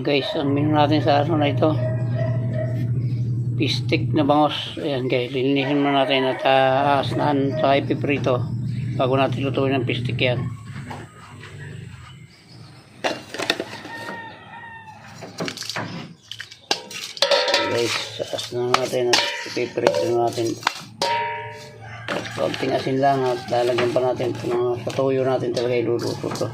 Ayan guys, ang menu natin sa araw na ito, pistik na bangos. Ayan guys, linisin muna natin at aasnahan sa ipiprito bago natin lutuin ang pistik yan. Guys, aasnahan natin at ipiprito natin. Konting asin lang at lalagyan pa natin sa tuyo natin talaga iluluto to.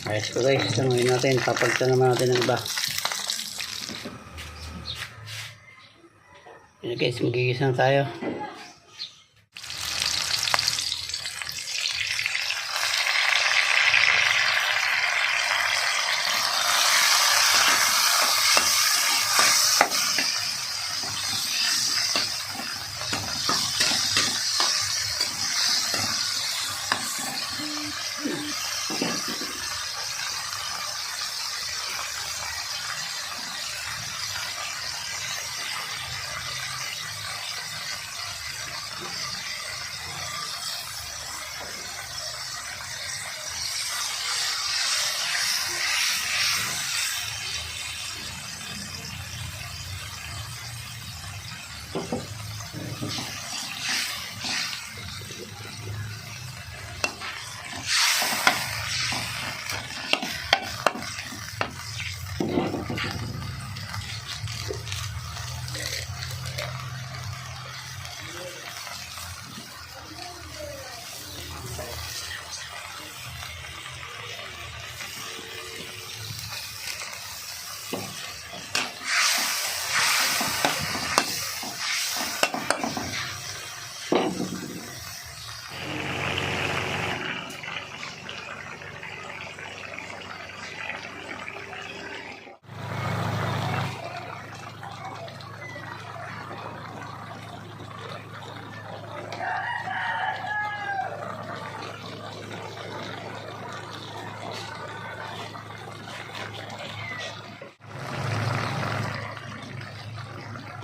Ayos ko guys, sanguin natin, papagtan naman natin ng iba. Ayan guys, magigisa na tayo.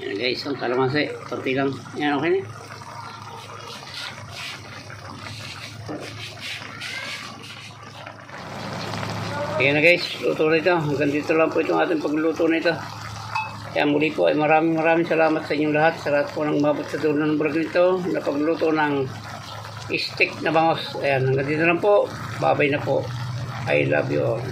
Ayan guys, ang kalamansi, konti lang. Ayan, okay na. Ayan na guys, luto na ito. Hanggang dito lang po itong ating pagluto na ito. Kaya muli po ay maraming salamat sa inyong lahat. Sa lahat po ng mabot sa dulo ng vlog nito na pagluto ng stick na bangos. Ayan, hanggang dito lang po. Bye-bye na po. I love you all.